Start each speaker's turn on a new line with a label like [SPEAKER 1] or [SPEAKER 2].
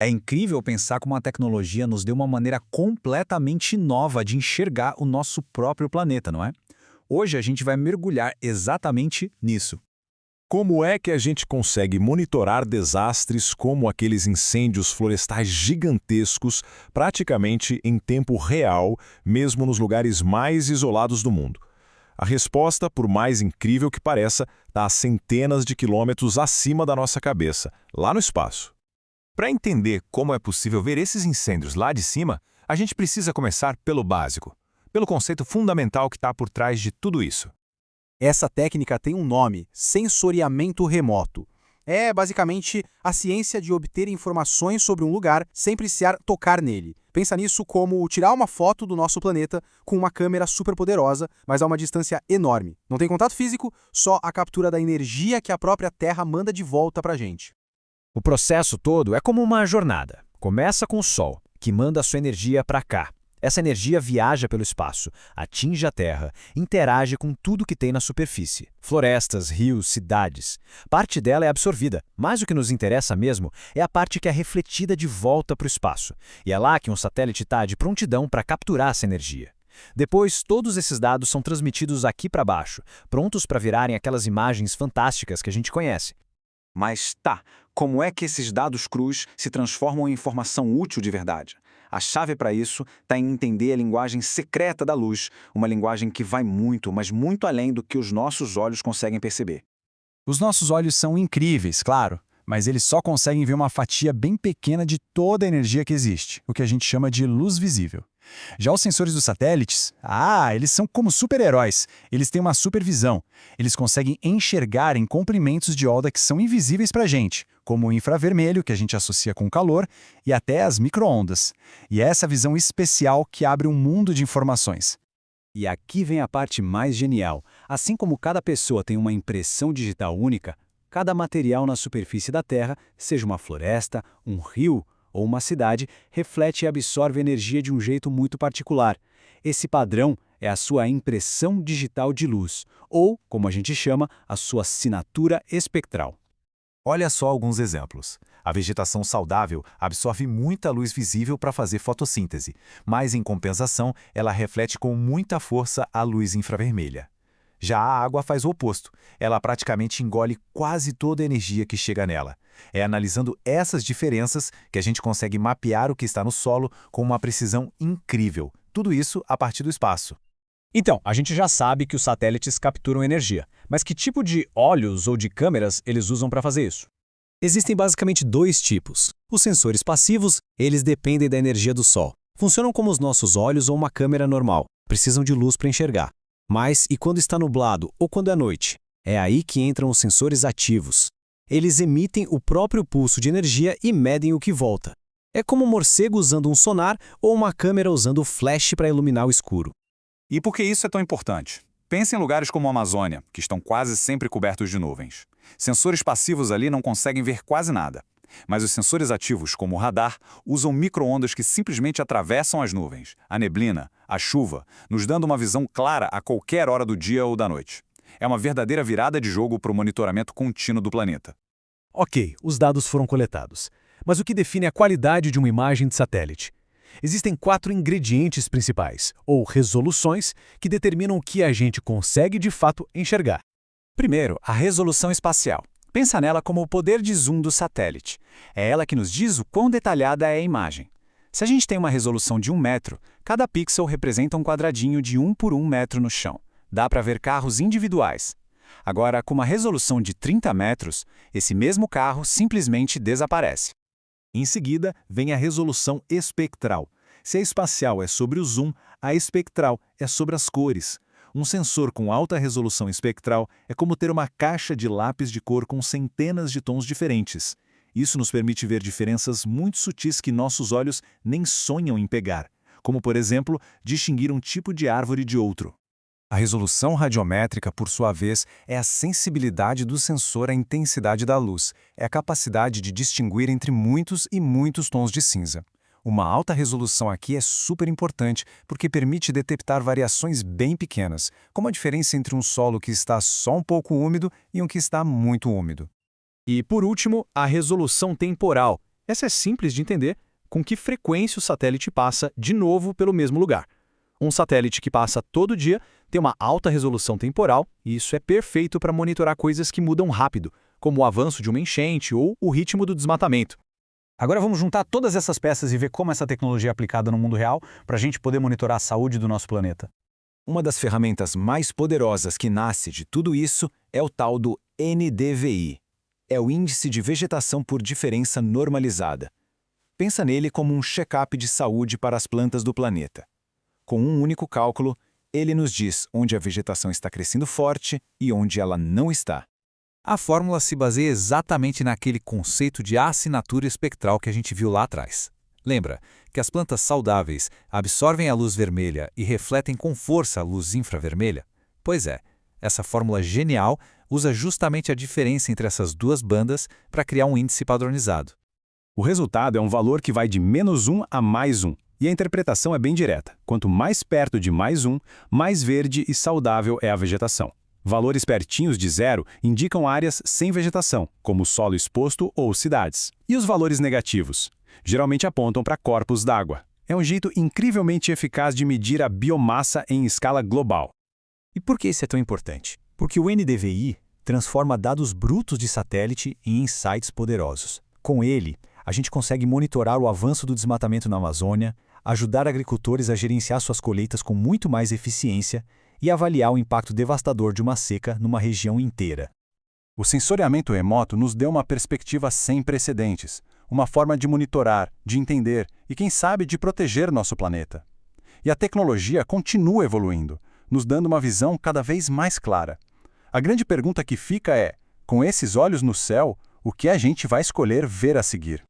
[SPEAKER 1] É incrível pensar como a tecnologia nos deu uma maneira completamente nova de enxergar o nosso próprio planeta, não é? Hoje a gente vai mergulhar exatamente nisso.
[SPEAKER 2] Como é que a gente consegue monitorar desastres como aqueles incêndios florestais gigantescos praticamente em tempo real, mesmo nos lugares mais isolados do mundo? A resposta, por mais incrível que pareça, está a centenas de quilômetros acima da nossa cabeça, lá no espaço.
[SPEAKER 3] Para entender como é possível ver esses incêndios lá de cima, a gente precisa começar pelo básico, pelo conceito fundamental que está por trás de tudo isso.
[SPEAKER 4] Essa técnica tem um nome: sensoriamento remoto. É basicamente a ciência de obter informações sobre um lugar sem precisar tocar nele. Pensa nisso como tirar uma foto do nosso planeta com uma câmera superpoderosa, mas a uma distância enorme. Não tem contato físico, só a captura da energia que a própria Terra manda de volta para a gente.
[SPEAKER 5] O processo todo é como uma jornada. Começa com o Sol, que manda a sua energia para cá. Essa energia viaja pelo espaço, atinge a Terra, interage com tudo que tem na superfície. Florestas, rios, cidades. Parte dela é absorvida, mas o que nos interessa mesmo é a parte que é refletida de volta para o espaço. E é lá que um satélite está de prontidão para capturar essa energia. Depois, todos esses dados são transmitidos aqui para baixo, prontos para virarem aquelas imagens fantásticas que a gente conhece.
[SPEAKER 1] Mas tá, como é que esses dados crus se transformam em informação útil de verdade? A chave para isso está em entender a linguagem secreta da luz, uma linguagem que vai muito, mas muito além do que os nossos olhos conseguem perceber.
[SPEAKER 6] Os nossos olhos são incríveis, claro, mas eles só conseguem ver uma fatia bem pequena de toda a energia que existe, o que a gente chama de luz visível. Já os sensores dos satélites, eles são como super-heróis. Eles têm uma supervisão. Eles conseguem enxergar em comprimentos de onda que são invisíveis para a gente, como o infravermelho, que a gente associa com o calor, e até as micro-ondas. E é essa visão especial que abre um mundo de informações.
[SPEAKER 4] E aqui vem a parte mais genial. Assim como cada pessoa tem uma impressão digital única, cada material na superfície da Terra, seja uma floresta, um rio ou uma cidade, reflete e absorve energia de um jeito muito particular. Esse padrão é a sua impressão digital de luz, ou, como a gente chama, a sua assinatura espectral.
[SPEAKER 3] Olha só alguns exemplos. A vegetação saudável absorve muita luz visível para fazer fotossíntese, mas, em compensação, ela reflete com muita força a luz infravermelha. Já a água faz o oposto. Ela praticamente engole quase toda a energia que chega nela. É analisando essas diferenças que a gente consegue mapear o que está no solo com uma precisão incrível. Tudo isso a partir do espaço.
[SPEAKER 5] Então, a gente já sabe que os satélites capturam energia, mas que tipo de olhos ou de câmeras eles usam para fazer isso?
[SPEAKER 4] Existem basicamente dois tipos. Os sensores passivos, eles dependem da energia do Sol. Funcionam como os nossos olhos ou uma câmera normal. Precisam de luz para enxergar. Mas, e quando está nublado ou quando é noite? É aí que entram os sensores ativos. Eles emitem o próprio pulso de energia e medem o que volta. É como um morcego usando um sonar ou uma câmera usando flash para iluminar o escuro.
[SPEAKER 1] E por que isso é tão importante? Pense em lugares como a Amazônia, que estão quase sempre cobertos de nuvens. Sensores passivos ali não conseguem ver quase nada. Mas os sensores ativos, como o radar, usam micro-ondas que simplesmente atravessam as nuvens, a neblina, a chuva, nos dando uma visão clara a qualquer hora do dia ou da noite. É uma verdadeira virada de jogo para o monitoramento contínuo do planeta.
[SPEAKER 4] Ok, os dados foram coletados. Mas o que define a qualidade de uma imagem de satélite? Existem 4 ingredientes principais, ou resoluções, que determinam o que a gente consegue de fato enxergar.
[SPEAKER 1] Primeiro, a resolução espacial. Pensa nela como o poder de zoom do satélite. É ela que nos diz o quão detalhada é a imagem. Se a gente tem uma resolução de 1 metro, cada pixel representa um quadradinho de 1 por 1 metro no chão. Dá para ver carros individuais. Agora, com uma resolução de 30 metros, esse mesmo carro simplesmente desaparece.
[SPEAKER 2] Em seguida, vem a resolução espectral. Se a espacial é sobre o zoom, a espectral é sobre as cores. Um sensor com alta resolução espectral é como ter uma caixa de lápis de cor com centenas de tons diferentes. Isso nos permite ver diferenças muito sutis que nossos olhos nem sonham em pegar, como, por exemplo, distinguir um tipo de árvore de outro.
[SPEAKER 6] A resolução radiométrica, por sua vez, é a sensibilidade do sensor à intensidade da luz. É a capacidade de distinguir entre muitos e muitos tons de cinza. Uma alta resolução aqui é super importante porque permite detectar variações bem pequenas, como a diferença entre um solo que está só um pouco úmido e um que está muito úmido.
[SPEAKER 4] E, por último, a resolução temporal.
[SPEAKER 5] Essa é simples de entender com que frequência o satélite passa de novo pelo mesmo lugar. Um satélite que passa todo dia tem uma alta resolução temporal e isso é perfeito para monitorar coisas que mudam rápido, como o avanço de uma enchente ou o ritmo do desmatamento.
[SPEAKER 1] Agora vamos juntar todas essas peças e ver como essa tecnologia é aplicada no mundo real para a gente poder monitorar a saúde do nosso planeta.
[SPEAKER 2] Uma das ferramentas mais poderosas que nasce de tudo isso é o tal do NDVI. É o Índice de Vegetação por Diferença Normalizada. Pensa nele como um check-up de saúde para as plantas do planeta. Com um único cálculo, ele nos diz onde a vegetação está crescendo forte e onde ela não está.
[SPEAKER 1] A fórmula se baseia exatamente naquele conceito de assinatura espectral que a gente viu lá atrás. Lembra que as plantas saudáveis absorvem a luz vermelha e refletem com força a luz infravermelha? Pois é, essa fórmula genial usa justamente a diferença entre essas duas bandas para criar um índice padronizado.
[SPEAKER 2] O resultado é um valor que vai de -1 a +1, e a interpretação é bem direta. Quanto mais perto de +1, mais verde e saudável é a vegetação. Valores pertinhos de zero indicam áreas sem vegetação, como solo exposto ou cidades. E os valores negativos? Geralmente apontam para corpos d'água. É um jeito incrivelmente eficaz de medir a biomassa em escala global.
[SPEAKER 4] E por que isso é tão importante? Porque o NDVI transforma dados brutos de satélite em insights poderosos. Com ele, a gente consegue monitorar o avanço do desmatamento na Amazônia, ajudar agricultores a gerenciar suas colheitas com muito mais eficiência e avaliar o impacto devastador de uma seca numa região inteira.
[SPEAKER 2] O sensoriamento remoto nos deu uma perspectiva sem precedentes, uma forma de monitorar, de entender e, quem sabe, de proteger nosso planeta. E a tecnologia continua evoluindo, nos dando uma visão cada vez mais clara. A grande pergunta que fica é, com esses olhos no céu, o que a gente vai escolher ver a seguir?